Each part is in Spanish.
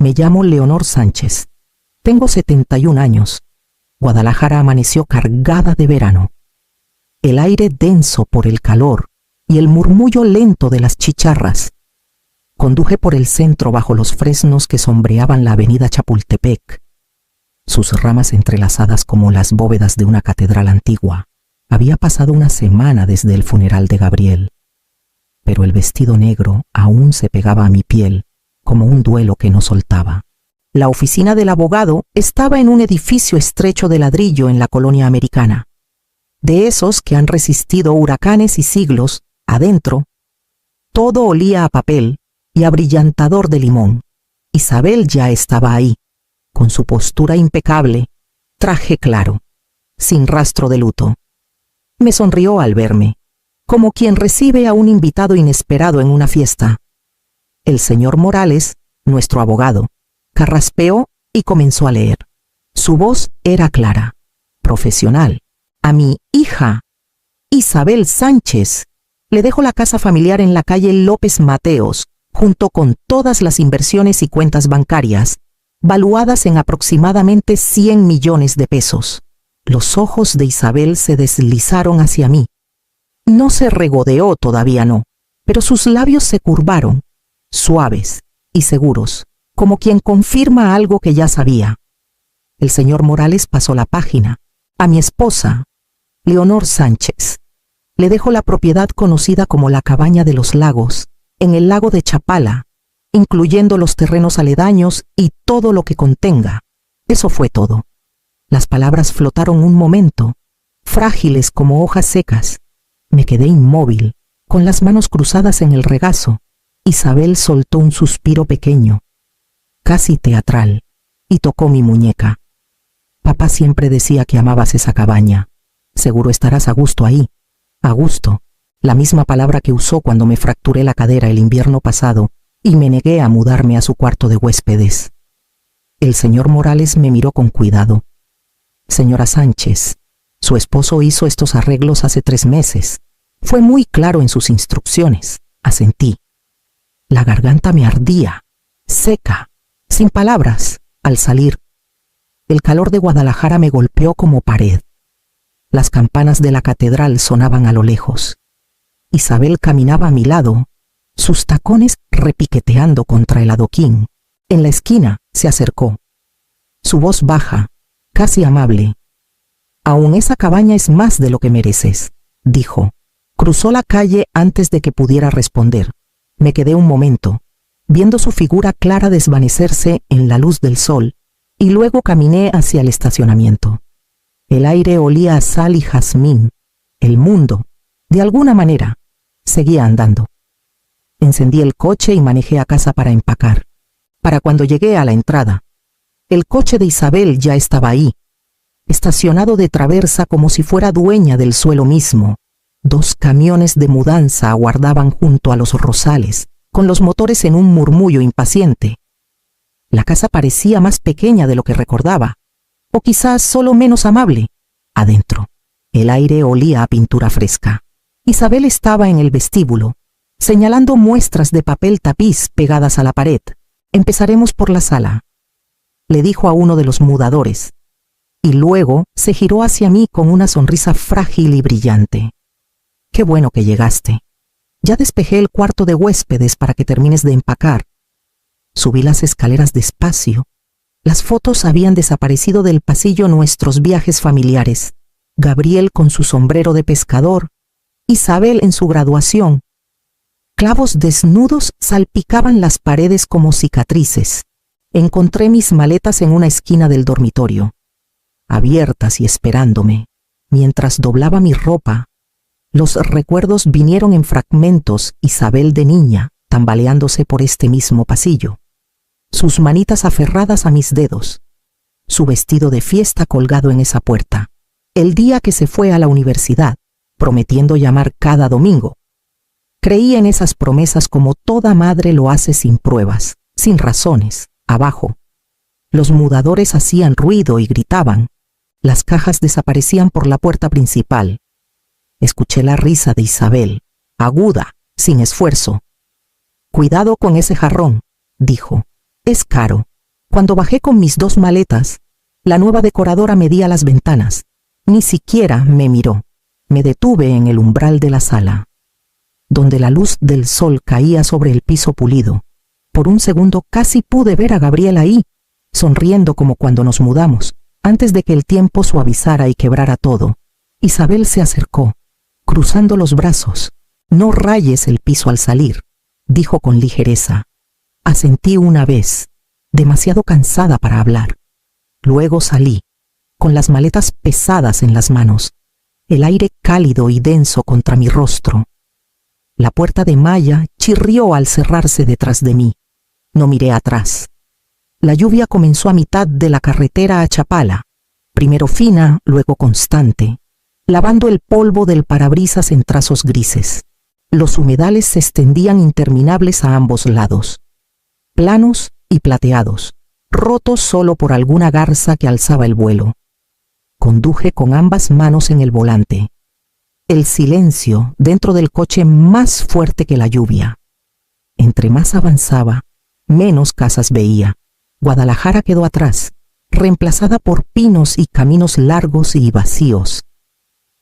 Me llamo Leonor Sánchez. Tengo 71 años. Guadalajara amaneció cargada de verano. El aire denso por el calor y el murmullo lento de las chicharras. Conduje por el centro bajo los fresnos que sombreaban la avenida Chapultepec, sus ramas entrelazadas como las bóvedas de una catedral antigua. Había pasado una semana desde el funeral de Gabriel, pero el vestido negro aún se pegaba a mi piel como un duelo que no soltaba. La oficina del abogado estaba en un edificio estrecho de ladrillo en la colonia americana. De esos que han resistido huracanes y siglos, adentro, todo olía a papel y a brillantador de limón. Isabel ya estaba ahí, con su postura impecable, traje claro, sin rastro de luto. Me sonrió al verme, como quien recibe a un invitado inesperado en una fiesta. El señor Morales, nuestro abogado, carraspeó y comenzó a leer. Su voz era clara, profesional. A mi hija, Isabel Sánchez, le dejo la casa familiar en la calle López Mateos, junto con todas las inversiones y cuentas bancarias, valuadas en aproximadamente 100 millones de pesos. Los ojos de Isabel se deslizaron hacia mí. No se regodeó, todavía no, pero sus labios se curvaron, suaves y seguros, como quien confirma algo que ya sabía. El señor Morales pasó la página. A mi esposa, Leonor Sánchez, le dejo la propiedad conocida como la Cabaña de los Lagos, en el lago de Chapala, incluyendo los terrenos aledaños y todo lo que contenga. Eso fue todo. Las palabras flotaron un momento, frágiles como hojas secas. Me quedé inmóvil, con las manos cruzadas en el regazo. Isabel soltó un suspiro pequeño, casi teatral, y tocó mi muñeca. Papá siempre decía que amabas esa cabaña. Seguro estarás a gusto ahí. A gusto, la misma palabra que usó cuando me fracturé la cadera el invierno pasado y me negué a mudarme a su cuarto de huéspedes. El señor Morales me miró con cuidado. Señora Sánchez, su esposo hizo estos arreglos hace 3 meses. Fue muy claro en sus instrucciones. Asentí. La garganta me ardía, seca, sin palabras, al salir. El calor de Guadalajara me golpeó como pared. Las campanas de la catedral sonaban a lo lejos. Isabel caminaba a mi lado, sus tacones repiqueteando contra el adoquín. En la esquina se acercó. Su voz baja, casi amable. «Aún esa cabaña es más de lo que mereces», dijo. Cruzó la calle antes de que pudiera responder. Me quedé un momento, viendo su figura clara desvanecerse en la luz del sol, y luego caminé hacia el estacionamiento. El aire olía a sal y jazmín. El mundo, de alguna manera, seguía andando. Encendí el coche y manejé a casa para empacar. Para cuando llegué a la entrada, el coche de Isabel ya estaba ahí, estacionado de traversa como si fuera dueña del suelo mismo. 2 camiones de mudanza aguardaban junto a los rosales, con los motores en un murmullo impaciente. La casa parecía más pequeña de lo que recordaba, o quizás solo menos amable. Adentro, el aire olía a pintura fresca. Isabel estaba en el vestíbulo, señalando muestras de papel tapiz pegadas a la pared. «Empezaremos por la sala», le dijo a uno de los mudadores, y luego se giró hacia mí con una sonrisa frágil y brillante. «Qué bueno que llegaste. Ya despejé el cuarto de huéspedes para que termines de empacar». Subí las escaleras despacio. Las fotos habían desaparecido del pasillo nuestros viajes familiares. Gabriel con su sombrero de pescador, Isabel en su graduación. Clavos desnudos salpicaban las paredes como cicatrices. Encontré mis maletas en una esquina del dormitorio, abiertas y esperándome. Mientras doblaba mi ropa, los recuerdos vinieron en fragmentos. Isabel de niña, tambaleándose por este mismo pasillo, sus manitas aferradas a mis dedos, su vestido de fiesta colgado en esa puerta, el día que se fue a la universidad, prometiendo llamar cada domingo. Creí en esas promesas como toda madre lo hace, sin pruebas, sin razones. Abajo, los mudadores hacían ruido y gritaban. Las cajas desaparecían por la puerta principal. Escuché la risa de Isabel, aguda, sin esfuerzo. «Cuidado con ese jarrón», dijo. «Es caro». Cuando bajé con mis 2 maletas, la nueva decoradora medía las ventanas. Ni siquiera me miró. Me detuve en el umbral de la sala, donde la luz del sol caía sobre el piso pulido. Por un segundo casi pude ver a Gabriel ahí, sonriendo como cuando nos mudamos, antes de que el tiempo suavizara y quebrara todo. Isabel se acercó, cruzando los brazos. «No rayes el piso al salir», dijo con ligereza. Asentí una vez, demasiado cansada para hablar. Luego salí, con las maletas pesadas en las manos, el aire cálido y denso contra mi rostro. La puerta de malla chirrió al cerrarse detrás de mí. No miré atrás. La lluvia comenzó a mitad de la carretera a Chapala, primero fina, luego constante, lavando el polvo del parabrisas en trazos grises. Los humedales se extendían interminables a ambos lados, planos y plateados, rotos solo por alguna garza que alzaba el vuelo. Conduje con ambas manos en el volante. El silencio dentro del coche más fuerte que la lluvia. Entre más avanzaba, menos casas veía. Guadalajara quedó atrás, reemplazada por pinos y caminos largos y vacíos.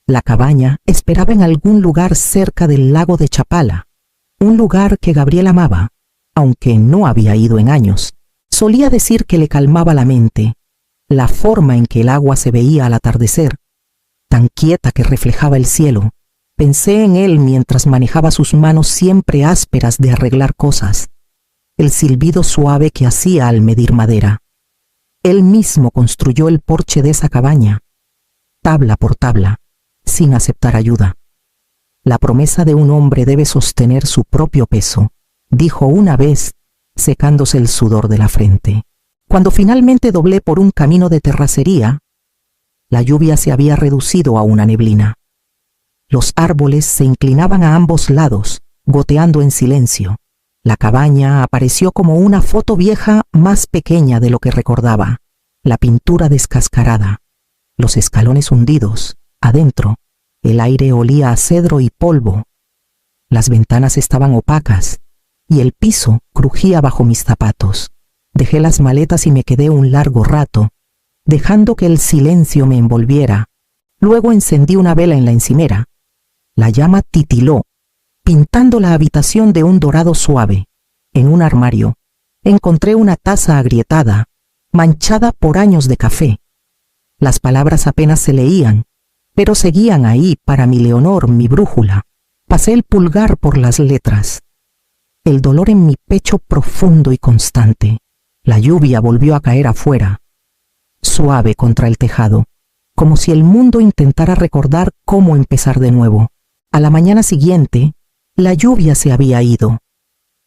La cabaña esperaba en algún lugar cerca del lago de Chapala, un lugar que Gabriel amaba, aunque no había ido en años. Solía decir que le calmaba la mente, la forma en que el agua se veía al atardecer, tan quieta que reflejaba el cielo. Pensé en él mientras manejaba sus manos siempre ásperas de arreglar cosas, el silbido suave que hacía al medir madera. Él mismo construyó el porche de esa cabaña, tabla por tabla, sin aceptar ayuda. La promesa de un hombre debe sostener su propio peso, dijo una vez, secándose el sudor de la frente. Cuando finalmente doblé por un camino de terracería, la lluvia se había reducido a una neblina. Los árboles se inclinaban a ambos lados, goteando en silencio. La cabaña apareció como una foto vieja más pequeña de lo que recordaba. La pintura descascarada, los escalones hundidos. Adentro, el aire olía a cedro y polvo. Las ventanas estaban opacas y el piso crujía bajo mis zapatos. Dejé las maletas y me quedé un largo rato, dejando que el silencio me envolviera. Luego encendí una vela en la encimera. La llama titiló, pintando la habitación de un dorado suave. En un armario encontré una taza agrietada, manchada por años de café. Las palabras apenas se leían, pero seguían ahí para mi Leonor, mi brújula. Pasé el pulgar por las letras. El dolor en mi pecho profundo y constante. La lluvia volvió a caer afuera, suave contra el tejado, como si el mundo intentara recordar cómo empezar de nuevo. A la mañana siguiente, la lluvia se había ido,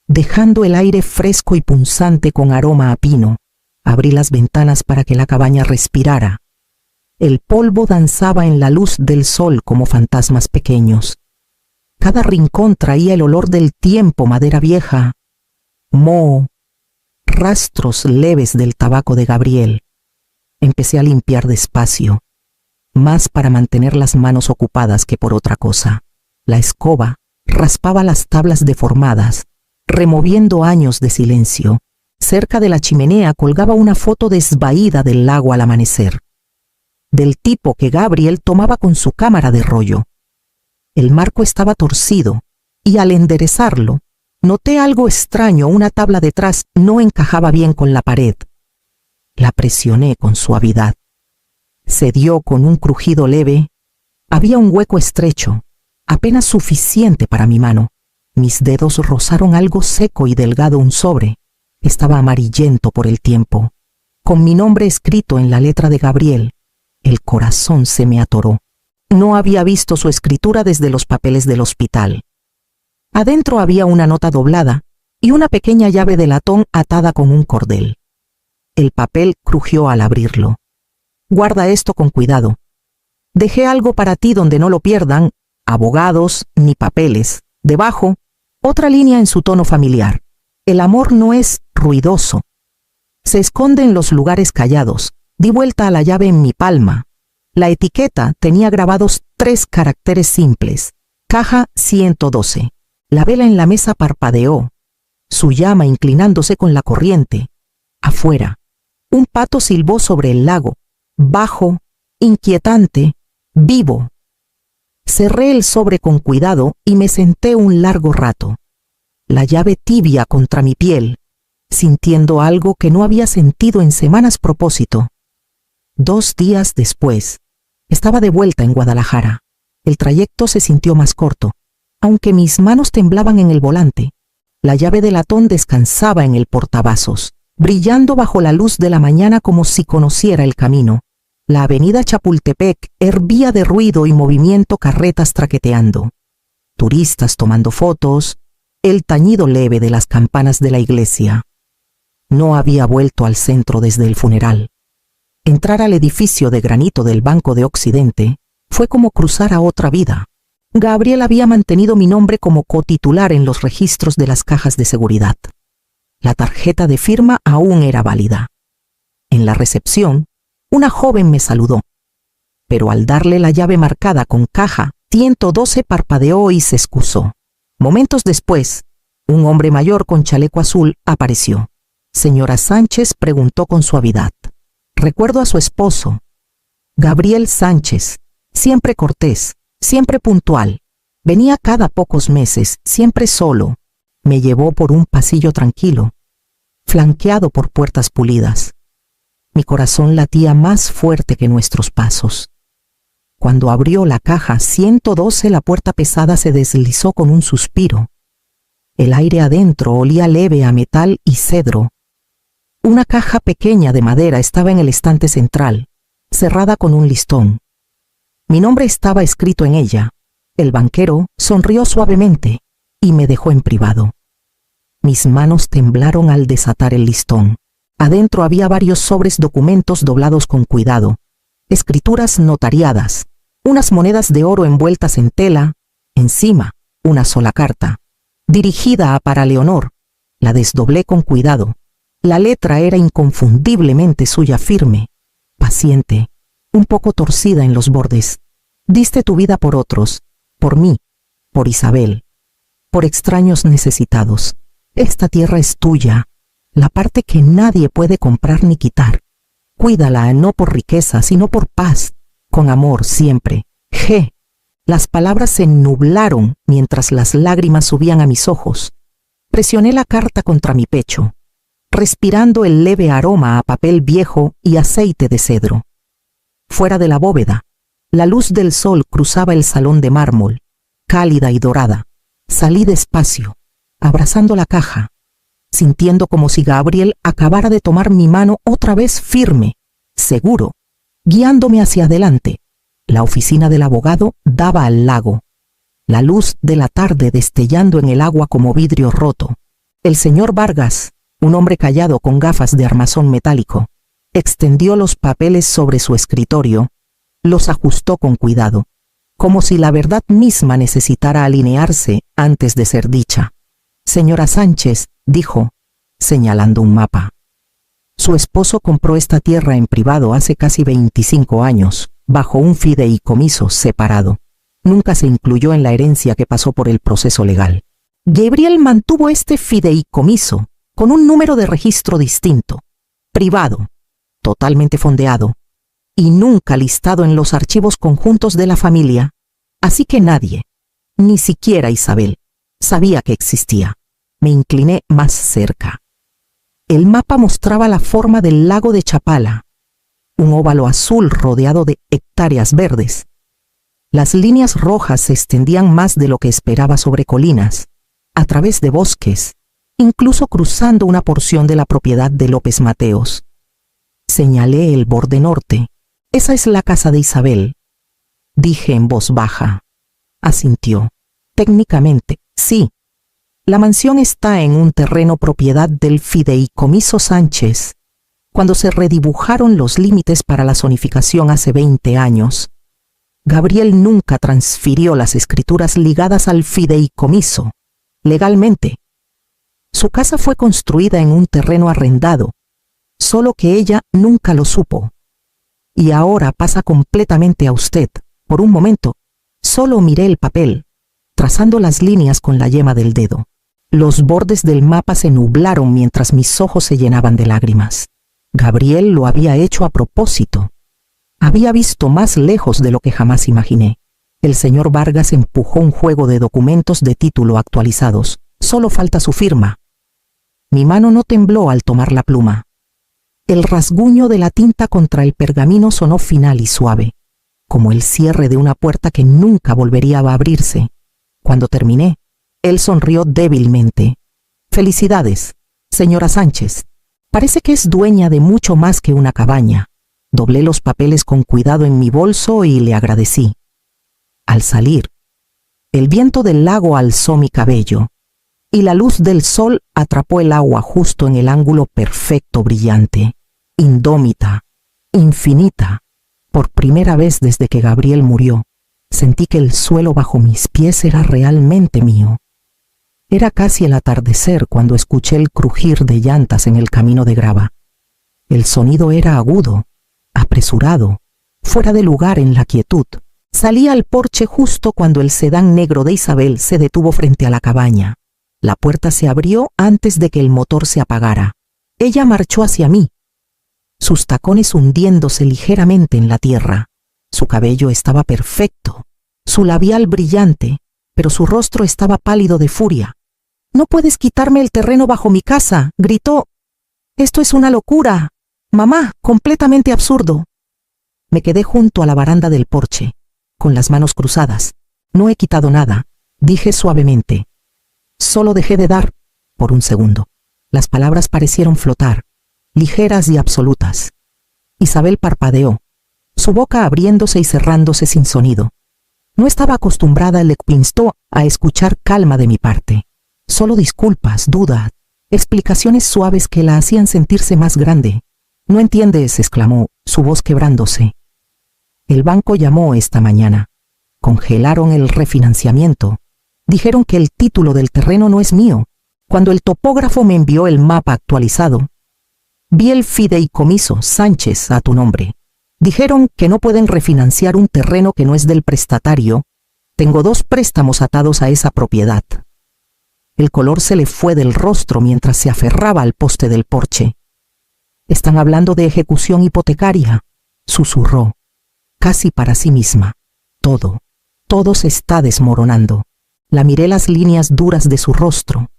dejando el aire fresco y punzante con aroma a pino. Abrí las ventanas para que la cabaña respirara. El polvo danzaba en la luz del sol como fantasmas pequeños. Cada rincón traía el olor del tiempo, madera vieja, moho, rastros leves del tabaco de Gabriel. Empecé a limpiar despacio, más para mantener las manos ocupadas que por otra cosa. La escoba raspaba las tablas deformadas, removiendo años de silencio. Cerca de la chimenea colgaba una foto desvaída del lago al amanecer, del tipo que Gabriel tomaba con su cámara de rollo. El marco estaba torcido, y al enderezarlo, noté algo extraño. Una tabla detrás no encajaba bien con la pared. La presioné con suavidad. Cedió con un crujido leve. Había un hueco estrecho, apenas suficiente para mi mano. Mis dedos rozaron algo seco y delgado. Un sobre. Estaba amarillento por el tiempo, con mi nombre escrito en la letra de Gabriel. El corazón se me atoró. No había visto su escritura desde los papeles del hospital. Adentro había una nota doblada y una pequeña llave de latón atada con un cordel. El papel crujió al abrirlo. Guarda esto con cuidado. Dejé algo para ti donde no lo pierdan, abogados ni papeles. Debajo, otra línea en su tono familiar. El amor no es ruidoso. Se esconde en los lugares callados. Di vuelta a la llave en mi palma. La etiqueta tenía grabados 3 caracteres simples. Caja 112. La vela en la mesa parpadeó, su llama inclinándose con la corriente. Afuera, Un pato silbó sobre el lago, bajo, inquietante, vivo. Cerré el sobre con cuidado y me senté un largo rato, la llave tibia contra mi piel, sintiendo algo que no había sentido en semanas propósito. 2 días después, estaba de vuelta en Guadalajara. El trayecto se sintió más corto, aunque mis manos temblaban en el volante. La llave de latón descansaba en el portavasos, brillando bajo la luz de la mañana como si conociera el camino. La avenida Chapultepec hervía de ruido y movimiento, carretas traqueteando, turistas tomando fotos, el tañido leve de las campanas de la iglesia. No había vuelto al centro desde el funeral. Entrar al edificio de granito del Banco de Occidente fue como cruzar a otra vida. Gabriel había mantenido mi nombre como cotitular en los registros de las cajas de seguridad. La tarjeta de firma aún era válida. En la recepción, una joven me saludó, pero al darle la llave marcada con caja 112 parpadeó y se excusó. Momentos después, un hombre mayor con chaleco azul apareció. Señora Sánchez, preguntó con suavidad. Recuerdo a su esposo, Gabriel Sánchez, siempre cortés, siempre puntual. Venía cada pocos meses, siempre solo. Me llevó por un pasillo tranquilo, flanqueado por puertas pulidas. Mi corazón latía más fuerte que nuestros pasos. Cuando abrió la caja 112, la puerta pesada se deslizó con un suspiro. El aire adentro olía leve a metal y cedro. Una caja pequeña de madera estaba en el estante central, cerrada con un listón. Mi nombre estaba escrito en ella. El banquero sonrió suavemente y me dejó en privado. Mis manos temblaron al desatar el listón. Adentro había varios sobres, documentos doblados con cuidado, escrituras notariadas, unas monedas de oro envueltas en tela, encima una sola carta, dirigida a para Leonor. La desdoblé con cuidado. La letra era inconfundiblemente suya, firme, paciente, un poco torcida en los bordes. Diste tu vida por otros, por mí, por Isabel, por extraños necesitados. Esta tierra es tuya, la parte que nadie puede comprar ni quitar. Cuídala, no por riqueza, sino por paz, con amor siempre. G. Las palabras se nublaron mientras las lágrimas subían a mis ojos. Presioné la carta contra mi pecho, respirando el leve aroma a papel viejo y aceite de cedro. Fuera de la bóveda, la luz del sol cruzaba el salón de mármol, cálida y dorada. Salí despacio, abrazando la caja, sintiendo como si Gabriel acabara de tomar mi mano otra vez firme, seguro, guiándome hacia adelante. La oficina del abogado daba al lago, la luz de la tarde destellando en el agua como vidrio roto. El señor Vargas, un hombre callado con gafas de armazón metálico, extendió los papeles sobre su escritorio, los ajustó con cuidado, como si la verdad misma necesitara alinearse antes de ser dicha. Señora Sánchez, dijo, señalando un mapa. Su esposo compró esta tierra en privado hace casi 25 años, bajo un fideicomiso separado. Nunca se incluyó en la herencia que pasó por el proceso legal. Gabriel mantuvo este fideicomiso con un número de registro distinto, privado, totalmente fondeado, y nunca listado en los archivos conjuntos de la familia, así que nadie, ni siquiera Isabel, sabía que existía. Me incliné más cerca. El mapa mostraba la forma del lago de Chapala, un óvalo azul rodeado de hectáreas verdes. Las líneas rojas se extendían más de lo que esperaba sobre colinas, a través de bosques, incluso cruzando una porción de la propiedad de López Mateos. Señalé el borde norte. Esa es la casa de Isabel, dije en voz baja. Asintió. Técnicamente, sí. La mansión está en un terreno propiedad del fideicomiso Sánchez. Cuando se redibujaron los límites para la zonificación hace 20 años, Gabriel nunca transfirió las escrituras ligadas al fideicomiso, legalmente. Su casa fue construida en un terreno arrendado, solo que ella nunca lo supo. Y ahora pasa completamente a usted. Por un momento, solo miré el papel, trazando las líneas con la yema del dedo. Los bordes del mapa se nublaron mientras mis ojos se llenaban de lágrimas. Gabriel lo había hecho a propósito. Había visto más lejos de lo que jamás imaginé. El señor Vargas empujó un juego de documentos de título actualizados. Solo falta su firma. Mi mano no tembló al tomar la pluma. El rasguño de la tinta contra el pergamino sonó final y suave, como el cierre de una puerta que nunca volvería a abrirse. Cuando terminé, él sonrió débilmente. «Felicidades, señora Sánchez. Parece que es dueña de mucho más que una cabaña». Doblé los papeles con cuidado en mi bolso y le agradecí. Al salir, el viento del lago alzó mi cabello y la luz del sol atrapó el agua justo en el ángulo perfecto, brillante, indómita, infinita. Por primera vez desde que Gabriel murió, sentí que el suelo bajo mis pies era realmente mío. Era casi el atardecer cuando escuché el crujir de llantas en el camino de grava. El sonido era agudo, apresurado, fuera de lugar en la quietud. Salí al porche justo cuando el sedán negro de Isabel se detuvo frente a la cabaña. La puerta se abrió antes de que el motor se apagara. Ella marchó hacia mí, sus tacones hundiéndose ligeramente en la tierra. Su cabello estaba perfecto, su labial brillante, pero su rostro estaba pálido de furia. «No puedes quitarme el terreno bajo mi casa», gritó. «Esto es una locura. Mamá, completamente absurdo». Me quedé junto a la baranda del porche, con las manos cruzadas. «No he quitado nada», dije suavemente. Solo dejé de dar, por un segundo. Las palabras parecieron flotar, ligeras y absolutas. Isabel parpadeó, su boca abriéndose y cerrándose sin sonido. No estaba acostumbrada, le instó a escuchar calma de mi parte. Solo disculpas, dudas, explicaciones suaves que la hacían sentirse más grande. «No entiendes», exclamó, su voz quebrándose. «El banco llamó esta mañana. Congelaron el refinanciamiento. Dijeron que el título del terreno no es mío. Cuando el topógrafo me envió el mapa actualizado, vi el fideicomiso Sánchez a tu nombre. Dijeron que no pueden refinanciar un terreno que no es del prestatario. Tengo 2 préstamos atados a esa propiedad». El color se le fue del rostro mientras se aferraba al poste del porche. «Están hablando de ejecución hipotecaria», susurró, casi para sí misma. Todo se está desmoronando». La miré las líneas duras de su rostro,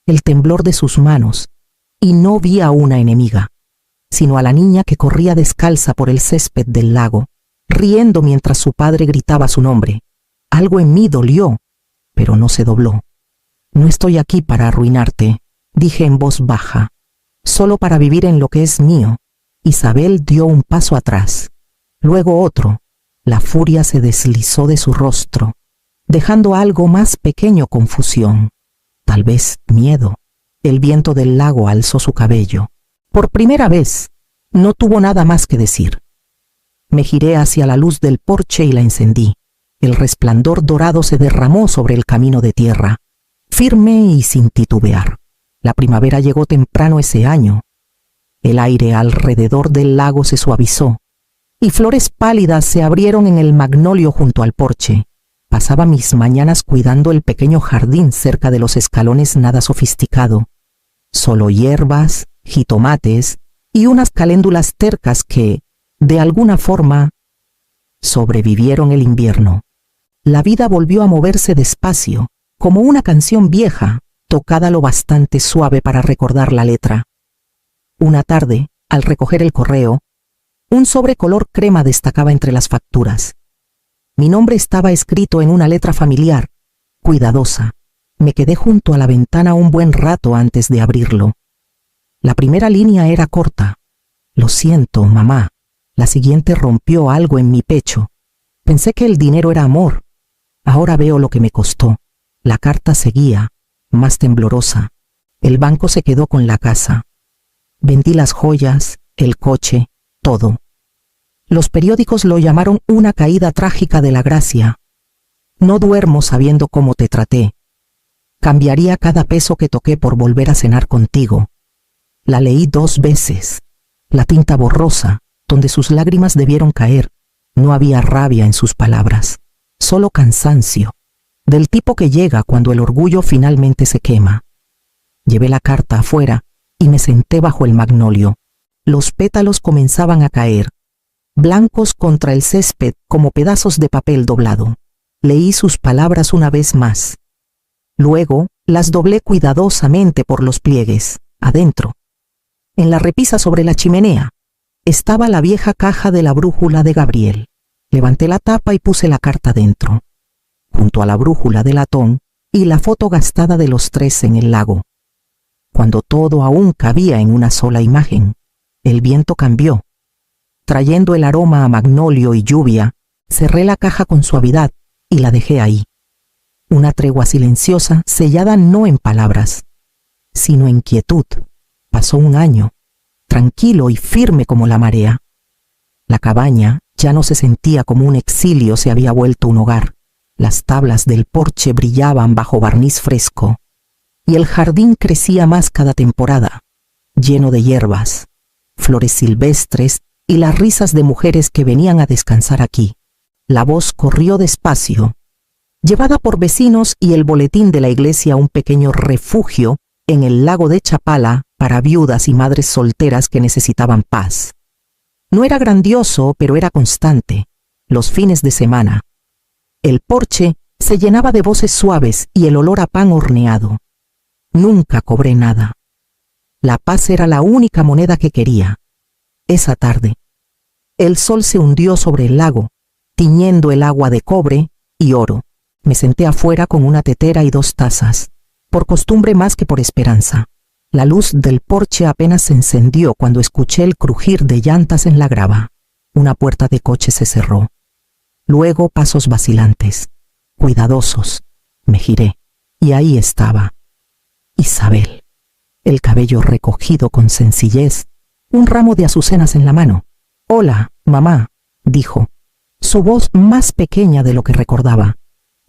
el temblor de sus manos, y no vi a una enemiga, sino a la niña que corría descalza por el césped del lago, riendo mientras su padre gritaba su nombre. Algo en mí dolió, pero no se dobló. «No estoy aquí para arruinarte», dije en voz baja, «solo para vivir en lo que es mío». Isabel dio un paso atrás, luego otro. La furia se deslizó de su rostro, dejando algo más pequeño: confusión, tal vez miedo. El viento del lago alzó su cabello. Por primera vez, no tuvo nada más que decir. Me giré hacia la luz del porche y la encendí. El resplandor dorado se derramó sobre el camino de tierra, firme y sin titubear. La primavera llegó temprano ese año. El aire alrededor del lago se suavizó, y flores pálidas se abrieron en el magnolio junto al porche. Pasaba mis mañanas cuidando el pequeño jardín cerca de los escalones, nada sofisticado. Solo hierbas, jitomates y unas caléndulas tercas que, de alguna forma, sobrevivieron el invierno. La vida volvió a moverse despacio, como una canción vieja, tocada lo bastante suave para recordar la letra. Una tarde, al recoger el correo, un sobre color crema destacaba entre las facturas. Mi nombre estaba escrito en una letra familiar, cuidadosa. Me quedé junto a la ventana un buen rato antes de abrirlo. La primera línea era corta. «Lo siento, mamá». La siguiente rompió algo en mi pecho. Pensé que el dinero era amor. Ahora veo lo que me costó. La carta seguía, más temblorosa. El banco se quedó con la casa. Vendí las joyas, el coche, todo. Los periódicos lo llamaron una caída trágica de la gracia. No duermo sabiendo cómo te traté. Cambiaría cada peso que toqué por volver a cenar contigo. La leí 2 veces. La tinta borrosa, donde sus lágrimas debieron caer. No había rabia en sus palabras, solo cansancio, del tipo que llega cuando el orgullo finalmente se quema. Llevé la carta afuera y me senté bajo el magnolio. Los pétalos comenzaban a caer, blancos contra el césped como pedazos de papel doblado. Leí sus palabras una vez más. Luego las doblé cuidadosamente por los pliegues, adentro. En la repisa sobre la chimenea estaba la vieja caja de la brújula de Gabriel. Levanté la tapa y puse la carta dentro, junto a la brújula de latón y la foto gastada de los tres en el lago. Cuando todo aún cabía en una sola imagen, el viento cambió. Trayendo el aroma a magnolio y lluvia, cerré la caja con suavidad y la dejé ahí. Una tregua silenciosa, sellada no en palabras, sino en quietud. Pasó un año, tranquilo y firme como la marea. La cabaña ya no se sentía como un exilio, se había vuelto un hogar. Las tablas del porche brillaban bajo barniz fresco, y el jardín crecía más cada temporada, lleno de hierbas, flores silvestres y las risas de mujeres que venían a descansar aquí. La voz corrió despacio, llevada por vecinos y el boletín de la iglesia a un pequeño refugio en el lago de Chapala para viudas y madres solteras que necesitaban paz. No era grandioso, pero era constante, los fines de semana. El porche se llenaba de voces suaves y el olor a pan horneado. Nunca cobré nada. La paz era la única moneda que quería. Esa tarde, el sol se hundió sobre el lago, tiñendo el agua de cobre y oro. Me senté afuera con una tetera y 2 tazas, por costumbre más que por esperanza. La luz del porche apenas se encendió cuando escuché el crujir de llantas en la grava. Una puerta de coche se cerró. Luego pasos vacilantes, cuidadosos. Me giré, y ahí estaba Isabel, el cabello recogido con sencillez, un ramo de azucenas en la mano. «Hola, mamá», dijo, su voz más pequeña de lo que recordaba.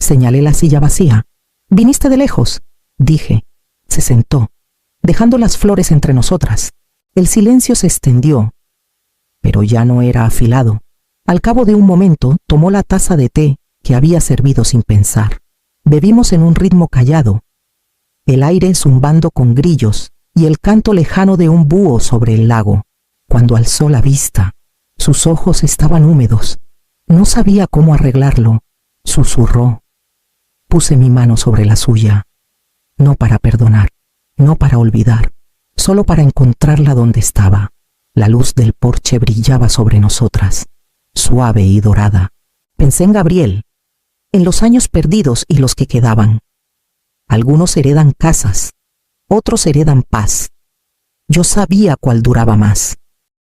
Señalé la silla vacía. «¿Viniste de lejos?», dije. Se sentó, dejando las flores entre nosotras. El silencio se extendió, pero ya no era afilado. Al cabo de un momento tomó la taza de té que había servido sin pensar. Bebimos en un ritmo callado, el aire zumbando con grillos y el canto lejano de un búho sobre el lago. Cuando alzó la vista, sus ojos estaban húmedos. No sabía cómo arreglarlo. Susurró. Puse mi mano sobre la suya, no para perdonar, no para olvidar, solo para encontrarla donde estaba. La luz del porche brillaba sobre nosotras, suave y dorada. Pensé en Gabriel, en los años perdidos y los que quedaban. Algunos heredan casas, otros heredan paz. Yo sabía cuál duraba más.